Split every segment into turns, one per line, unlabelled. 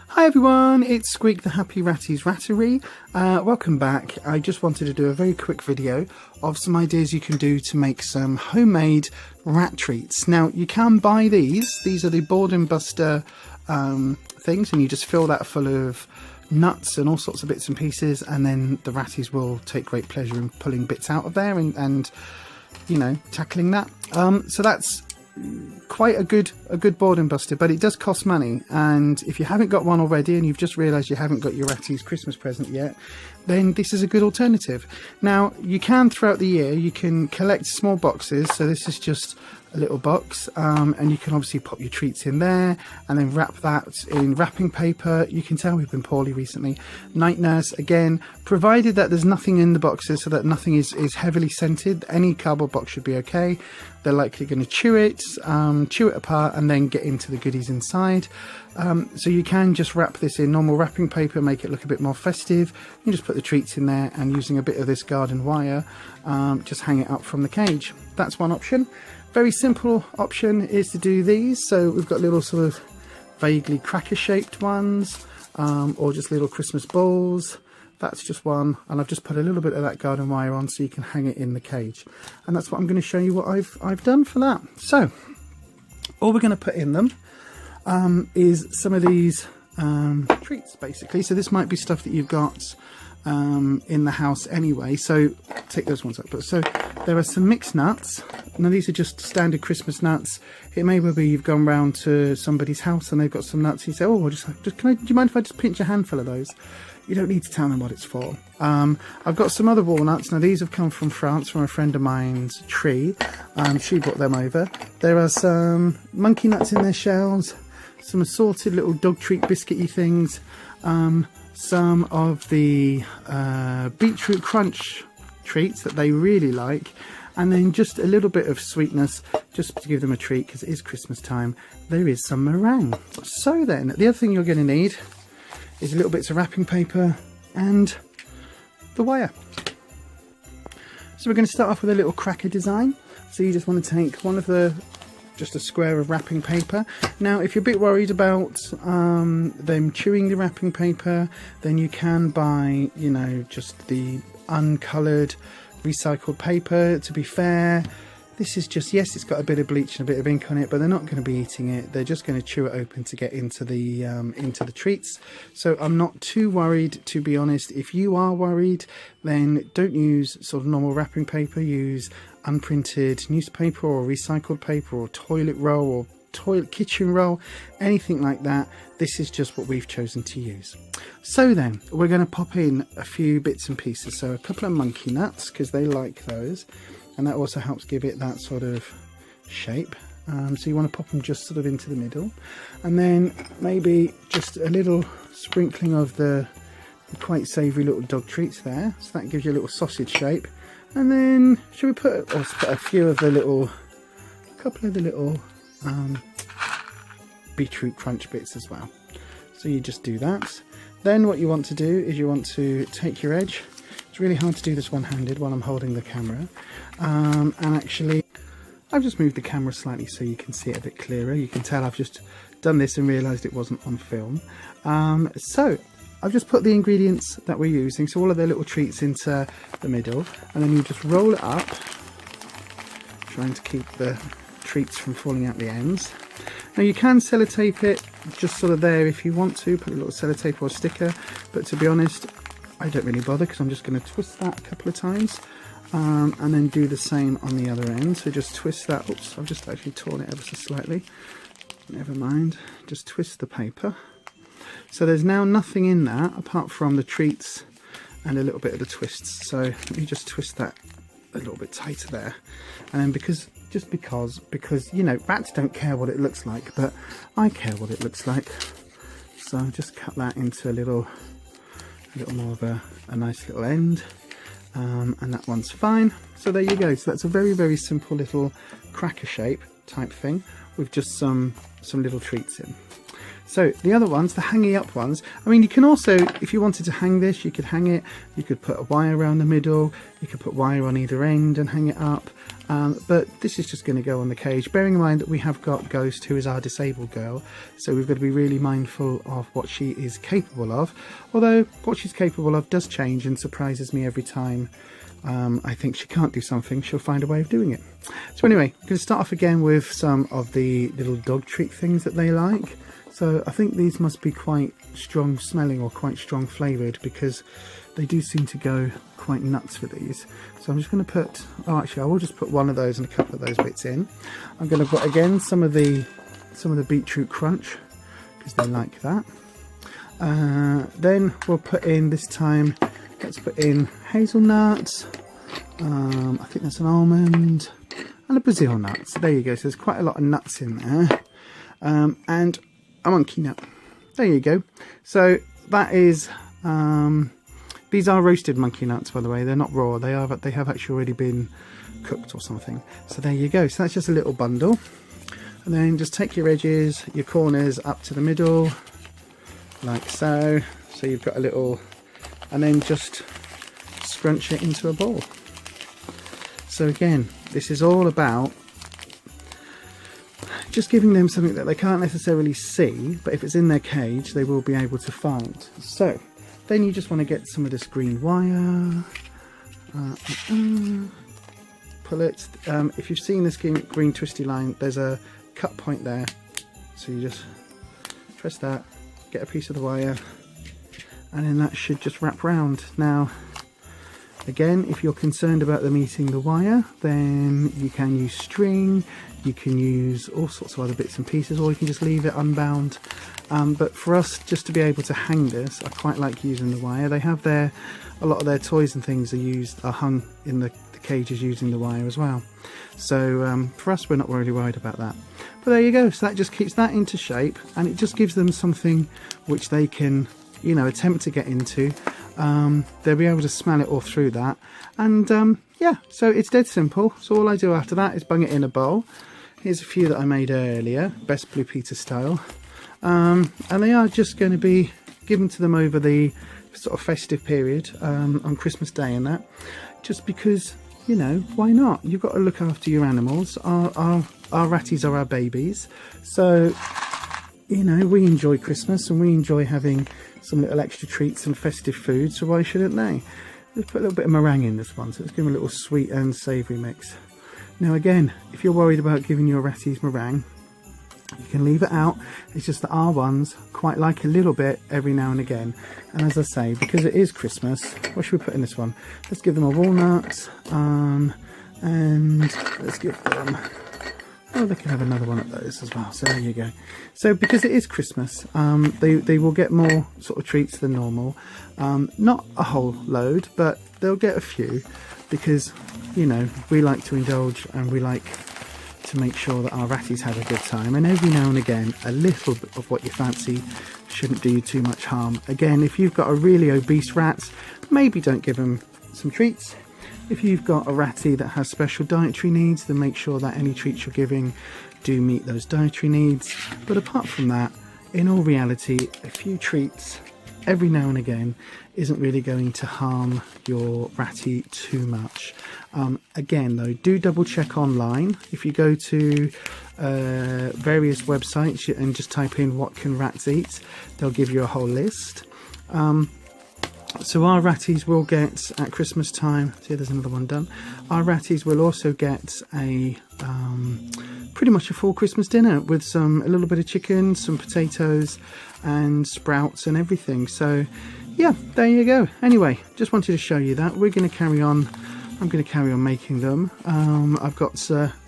Hi everyone, it's Squeak the Happy Ratties Rattery. Welcome back. I just wanted to do a very quick video of some ideas you can do to make some homemade rat treats. Now you can buy these are the Board and Buster things, and you just fill that full of nuts and all sorts of bits and pieces, and then the ratties will take great pleasure in pulling bits out of there and you know, tackling that. So that's quite a good Board and Buster, but it does cost money, and if you haven't got one already and you've just realized you haven't got your Ratties Christmas present yet, then this is a good alternative. Now you can, throughout the year, you can collect small boxes. So this is just a little box, and you can obviously pop your treats in there and then wrap that in wrapping paper. You can tell we've been poorly recently. Night Nurse again, provided that there's nothing in the boxes, so that nothing is heavily scented. Any cardboard box should be okay. They're likely going to chew it apart and then get into the goodies inside. So you can just wrap this in normal wrapping paper, make it look a bit more festive. You just put the treats in there, and using a bit of this garden wire, just hang it up from the cage. That's one option. Very simple option is to do these. So we've got little sort of vaguely cracker shaped ones, or just little Christmas balls. That's just one, and I've just put a little bit of that garden wire on so you can hang it in the cage. And that's what I'm going to show you what I've done for that. So all we're going to put in them is some of these treats, basically. So this might be stuff that you've got in the house anyway, so take those ones up. So there are some mixed nuts. Now these are just standard Christmas nuts. It may well be you've gone round to somebody's house and they've got some nuts, and you say, oh, do you mind if I just pinch a handful of those? You don't need to tell them what it's for. I've got some other walnuts. Now these have come from France, from a friend of mine's tree. She brought them over. There are some monkey nuts in their shells, some assorted little dog treat biscuity things, some of the beetroot crunch treats that they really like, and then just a little bit of sweetness just to give them a treat, because it is Christmas time. There is some meringue. So then, the other thing you're going to need is little bits of wrapping paper and the wire. So we're going to start off with a little cracker design. So you just want to take just a square of wrapping paper. Now if you're a bit worried about them chewing the wrapping paper, then you can buy, you know, just the uncoloured recycled paper. To be fair, this is just, yes, it's got a bit of bleach and a bit of ink on it, but they're not going to be eating it. They're just going to chew it open to get into the treats. So I'm not too worried, to be honest. If you are worried, then don't use sort of normal wrapping paper. Use unprinted newspaper or recycled paper or toilet roll or toilet kitchen roll, anything like that. This is just what we've chosen to use. So then we're going to pop in a few bits and pieces. So a couple of monkey nuts, because they like those. And that also helps give it that sort of shape. So you want to pop them just sort of into the middle. And then maybe just a little sprinkling of the quite savoury little dog treats there. So that gives you a little sausage shape. And then should we put a few of the couple of the little beetroot crunch bits as well. So you just do that. Then what you want to do is you want to take your edge. It's really hard to do this one-handed while I'm holding the camera. And actually, I've just moved the camera slightly so you can see it a bit clearer. You can tell I've just done this and realised it wasn't on film. So I've just put the ingredients that we're using, so all of their little treats, into the middle, and then you just roll it up, trying to keep the treats from falling out the ends. Now you can sellotape it just sort of there if you want to, put a little sellotape or sticker, but to be honest, I don't really bother, because I'm just going to twist that a couple of times. And then do the same on the other end. So just twist that. Oops, I've just actually torn it ever so slightly. Never mind. Just twist the paper. So there's now nothing in that apart from the treats and a little bit of the twists. So let me just twist that a little bit tighter there. And then because you know, rats don't care what it looks like, but I care what it looks like. So just cut that into a little more of a nice little end. And that one's fine. So there you go. So that's a very, very simple little cracker shape type thing with just some little treats in. So the other ones, the hanging up ones, I mean, you can also, if you wanted to hang this, you could hang it. You could put a wire around the middle. You could put wire on either end and hang it up. but this is just going to go on the cage, bearing in mind that we have got Ghost, who is our disabled girl, so we've got to be really mindful of what she is capable of, although what she's capable of does change and surprises me every time. I think she can't do something, she'll find a way of doing it. So anyway, I'm going to start off again with some of the little dog treat things that they like. So I think these must be quite strong smelling or quite strong flavoured, because they do seem to go quite nuts for these. So I'm just going to put, oh actually I will just put one of those and a couple of those bits in. I'm going to put again some of the beetroot crunch, because they like that. Then we'll put in, this time let's put in hazelnuts, I think that's an almond, and a Brazil nut. So there you go, so there's quite a lot of nuts in there, and a monkey nut. There you go. So that is, these are roasted monkey nuts, by the way, they're not raw, they have actually already been cooked or something. So there you go, so that's just a little bundle. And then just take your edges, your corners up to the middle, like so. So you've got a little, and then just scrunch it into a ball. So again, this is all about just giving them something that they can't necessarily see, but if it's in their cage they will be able to find. So then you just want to get some of this green wire, pull it, if you've seen this green twisty line, there's a cut point there, so you just press that, get a piece of the wire, and then that should just wrap round. Now again, if you're concerned about them eating the wire, then you can use string, you can use all sorts of other bits and pieces, or you can just leave it unbound. But for us, just to be able to hang this, I quite like using the wire. They have a lot of their toys and things are hung in the cages using the wire as well. So for us, we're not really worried about that. But there you go, so that just keeps that into shape, and it just gives them something which they can, you know, attempt to get into. They'll be able to smell it all through that, and yeah, so it's dead simple. So all I do after that is bung it in a bowl. Here's a few that I made earlier, Best Blue Peter style, and they are just going to be given to them over the sort of festive period, on Christmas Day and that, just because, you know, why not? You've got to look after your animals. Our ratties are our babies, so you know, we enjoy Christmas and we enjoy having some little extra treats and festive food, so why shouldn't they? Let's put a little bit of meringue in this one, so let's give them a little sweet and savoury mix. Now again, if you're worried about giving your ratties meringue, you can leave it out. It's just that our ones quite like a little bit every now and again. And as I say, because it is Christmas, what should we put in this one? Let's give them a walnut, and let's give them, oh, they can have another one of those as well. So there you go. So because it is Christmas, they will get more sort of treats than normal. Not a whole load, but they'll get a few, because, you know, we like to indulge and we like to make sure that our ratties have a good time. And every now and again, a little bit of what you fancy shouldn't do you too much harm. Again, if you've got a really obese rat, maybe don't give them some treats. If you've got a ratty that has special dietary needs, then make sure that any treats you're giving do meet those dietary needs. But apart from that, in all reality, a few treats every now and again isn't really going to harm your ratty too much. Again though, do double check online. If you go to various websites and just type in "what can rats eat," they'll give you a whole list. So our ratties will get, at Christmas time, see there's another one done, our ratties will also get a pretty much a full Christmas dinner with a little bit of chicken, some potatoes and sprouts and everything. So yeah, there you go. Anyway, just wanted to show you that. We're going to carry on, I'm going to carry on making them. I've got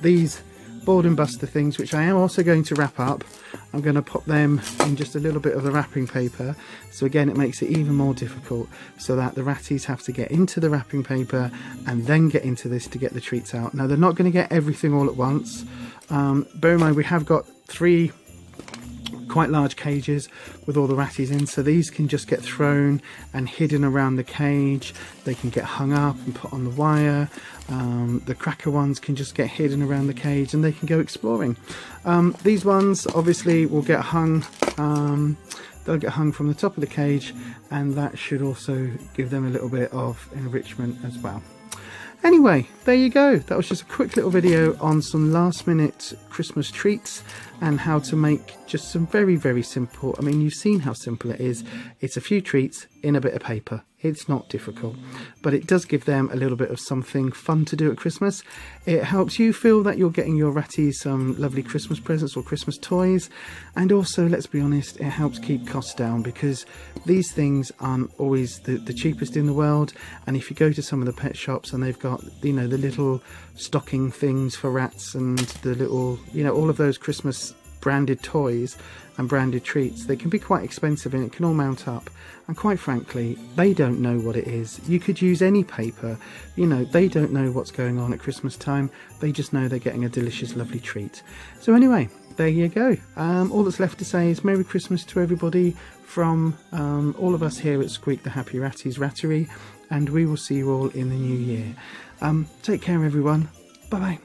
these board and buster things, which I am also going to wrap up. I'm going to pop them in just a little bit of the wrapping paper, so again it makes it even more difficult, so that the ratties have to get into the wrapping paper and then get into this to get the treats out. Now they're not going to get everything all at once. Bear in mind we have got 3 quite large cages with all the ratties in, so these can just get thrown and hidden around the cage. They can get hung up and put on the wire. The cracker ones can just get hidden around the cage and they can go exploring. These ones obviously will get hung, they'll get hung from the top of the cage, and that should also give them a little bit of enrichment as well. Anyway, there you go. That was just a quick little video on some last minute Christmas treats and how to make just some very, very simple. I mean, you've seen how simple it is. It's a few treats in a bit of paper. It's not difficult, but it does give them a little bit of something fun to do at Christmas. It helps you feel that you're getting your ratties some lovely Christmas presents or Christmas toys. And also, let's be honest, it helps keep costs down, because these things aren't always the cheapest in the world. And if you go to some of the pet shops and they've got, you know, the little stocking things for rats and the little, you know, all of those Christmas branded toys and branded treats, they can be quite expensive and it can all mount up. And quite frankly, they don't know what it is. You could use any paper, you know, they don't know what's going on at Christmas time. They just know they're getting a delicious, lovely treat. So anyway, there you go. All that's left to say is Merry Christmas to everybody from all of us here at Squeak the Happy Ratties Rattery, and we will see you all in the new year. Take care, everyone. Bye bye.